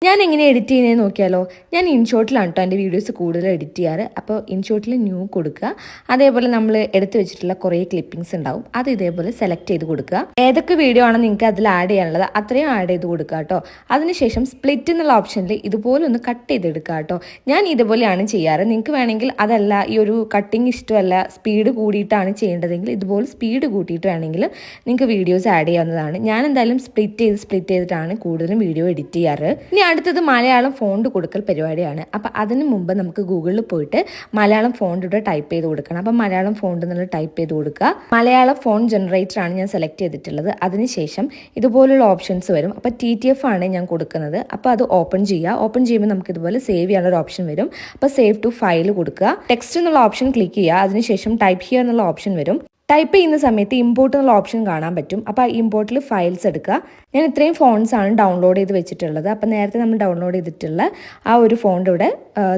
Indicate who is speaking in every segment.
Speaker 1: ഞാൻ എങ്ങനെ എഡിറ്റ് ചെയ്യുന്നതെന്ന് നോക്കിയാലോ. ഞാൻ ഇൻഷോട്ടിലാണ് കേട്ടോ എൻ്റെ വീഡിയോസ് കൂടുതൽ എഡിറ്റ് ചെയ്യാറ്. അപ്പോൾ ഇൻഷോട്ടിൽ ന്യൂ കൊടുക്കുക. അതേപോലെ നമ്മൾ എടുത്തു വെച്ചിട്ടുള്ള കുറേ ക്ലിപ്പിംഗ്സ് ഉണ്ടാവും, അത് ഇതേപോലെ സെലക്ട് ചെയ്ത് കൊടുക്കുക. ഏതൊക്കെ വീഡിയോ ആണ് നിങ്ങൾക്ക് അതിൽ ആഡ് ചെയ്യാനുള്ളത് അത്രയും ആഡ് ചെയ്ത് കൊടുക്കുക കേട്ടോ. അതിനുശേഷം സ്പ്ലിറ്റ് എന്നുള്ള ഓപ്ഷനിൽ ഇതുപോലെ ഒന്ന് കട്ട് ചെയ്തെടുക്കുക കേട്ടോ. ഞാൻ ഇതുപോലെയാണ് ചെയ്യാറ്. നിങ്ങൾക്ക് വേണമെങ്കിൽ അതല്ല, ഈ ഒരു കട്ടിങ് ഇഷ്ടമല്ല, സ്പീഡ് കൂടിയിട്ടാണ് ചെയ്യേണ്ടതെങ്കിൽ ഇതുപോലെ സ്പീഡ് കൂട്ടിയിട്ട് വേണമെങ്കിൽ നിങ്ങൾക്ക് വീഡിയോസ് ആഡ് ചെയ്യാവുന്നതാണ്. ഞാൻ എന്തായാലും സ്പ്ലിറ്റ് ചെയ്തിട്ടാണ് കൂടുതലും വീഡിയോ എഡിറ്റ് ചെയ്യാറ്. ഇനി അടുത്തത് മലയാളം ഫോണ്ട് കൊടുക്കൽ പരിപാടിയാണ്. അപ്പം അതിന് മുമ്പ് നമുക്ക് ഗൂഗിളിൽ പോയിട്ട് മലയാളം ഫോണ്ടിലൂടെ ടൈപ്പ് ചെയ്ത് കൊടുക്കണം. അപ്പം മലയാളം ഫോണ്ട് എന്നുള്ള ടൈപ്പ് ചെയ്ത് കൊടുക്കുക. മലയാളം ഫോണ്ട് ജനറേറ്റർ ആണ് ഞാൻ സെലക്ട് ചെയ്തിട്ടുള്ളത്. അതിനുശേഷം ഇതുപോലുള്ള ഓപ്ഷൻസ് വരും. അപ്പോൾ TTF ആണ് ഞാൻ കൊടുക്കുന്നത്. അപ്പോൾ അത് ഓപ്പൺ ചെയ്യുക. ഓപ്പൺ ചെയ്യുമ്പോൾ നമുക്ക് ഇതുപോലെ സേവ് ചെയ്യാനുള്ള ഓപ്ഷൻ വരും. അപ്പോൾ സേവ് ടു ഫയൽ കൊടുക്കുക. ടെക്സ്റ്റ് എന്നുള്ള ഓപ്ഷൻ ക്ലിക്ക് ചെയ്യുക. അതിനുശേഷം ടൈപ്പ് ഹിയർ എന്നുള്ള ഓപ്ഷൻ വരും. ടൈപ്പ് ചെയ്യുന്ന സമയത്ത് ഇമ്പോർട്ട് എന്നുള്ള ഓപ്ഷൻ കാണാൻ പറ്റും. അപ്പോൾ ആ ഇമ്പോർട്ടിൽ ഫയൽസ് എടുക്കുക. ഞാൻ ഇത്രയും ഫോൺസ് ആണ് ഡൗൺലോഡ് ചെയ്ത് വെച്ചിട്ടുള്ളത്. അപ്പോൾ നേരത്തെ നമ്മൾ ഡൗൺലോഡ് ചെയ്തിട്ടുള്ള ആ ഒരു ഫോണ്ട് ഇവിടെ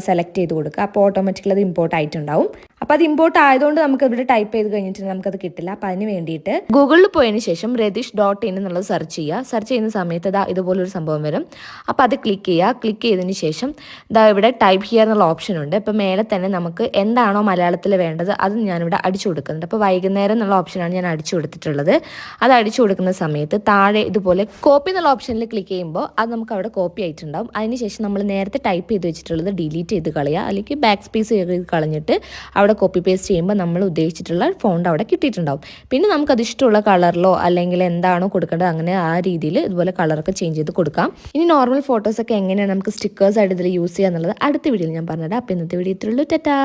Speaker 1: സെലക്ട് ചെയ്ത് കൊടുക്കുക. അപ്പോൾ ഓട്ടോമാറ്റിക്കലി അത് ഇമ്പോർട്ട് ആയിട്ടുണ്ടാവും. അപ്പോൾ അത് ഇമ്പോർട്ട് ആയതുകൊണ്ട് നമുക്ക് ഇവിടെ ടൈപ്പ് ചെയ്ത് കഴിഞ്ഞിട്ട് നമുക്കത് കിട്ടില്ല. അപ്പോൾ അതിന് വേണ്ടിയിട്ട് ഗൂഗിളിൽ പോയതിന് ശേഷം redish.in എന്നുള്ളത് സെർച്ച് ചെയ്യുക. സെർച്ച് ചെയ്യുന്ന സമയത്ത് ഇതുപോലൊരു സംഭവം വരും. അപ്പോൾ അത് ക്ലിക്ക് ചെയ്യുക. ക്ലിക്ക് ചെയ്തതിന് ശേഷം ഇവിടെ ടൈപ്പ് ഹിയർ എന്നുള്ള ഓപ്ഷൻ ഉണ്ട്. ഇപ്പോൾ മേലെ തന്നെ നമുക്ക് എന്താണോ മലയാളത്തിൽ വേണ്ടത് അത് ഞാനിവിടെ അടിച്ചു കൊടുക്കുന്നുണ്ട്. അപ്പോൾ വൈകുന്നേരം എന്നുള്ള ഓപ്ഷനാണ് ഞാൻ അടിച്ചു കൊടുത്തിട്ടുള്ളത്. അത് അടിച്ചു കൊടുക്കുന്ന സമയത്ത് താഴെ ഇതുപോലെ കോപ്പി എന്നുള്ള ഓപ്ഷനിൽ ക്ലിക്ക് ചെയ്യുമ്പോൾ അത് നമുക്ക് അവിടെ കോപ്പി ആയിട്ടുണ്ടാവും. അതിനുശേഷം നമ്മൾ നേരത്തെ ടൈപ്പ് ചെയ്ത് വെച്ചിട്ടുള്ളത് ഡിലീറ്റ് ചെയ്ത് കളയുക, അല്ലെങ്കിൽ ബാക്ക് സ്പേസ് ചെയ്ത് കളഞ്ഞിട്ട് അവിടെ കോപ്പി പേസ്റ്റ് ചെയ്യുമ്പോൾ നമ്മൾ ഉദ്ദേശിച്ചിട്ടുള്ള ഫോണ്ട് അവിടെ കിട്ടിയിട്ടുണ്ടാവും. പിന്നെ നമുക്കത് ഇഷ്ടമുള്ള കളറിലോ അല്ലെങ്കിൽ എന്താണോ കൊടുക്കേണ്ടത് അങ്ങനെ ആ രീതിയിൽ ഇതുപോലെ കളറൊക്കെ ചേഞ്ച് ചെയ്ത് കൊടുക്കാം. ഇനി നോർമൽ ഫോട്ടോസൊക്കെ എങ്ങനെയാണ് നമുക്ക് സ്റ്റിക്കേഴ്സ് ആയിട്ട് ഇതിൽ യൂസ് ചെയ്യുക എന്നുള്ളത് അടുത്ത വീഡിയോയിൽ ഞാൻ പറഞ്ഞുതരാം. അപ്പോൾ ഇന്നത്തെ വീഡിയോ ഇത്രയുള്ളൂ. ടാറ്റാ.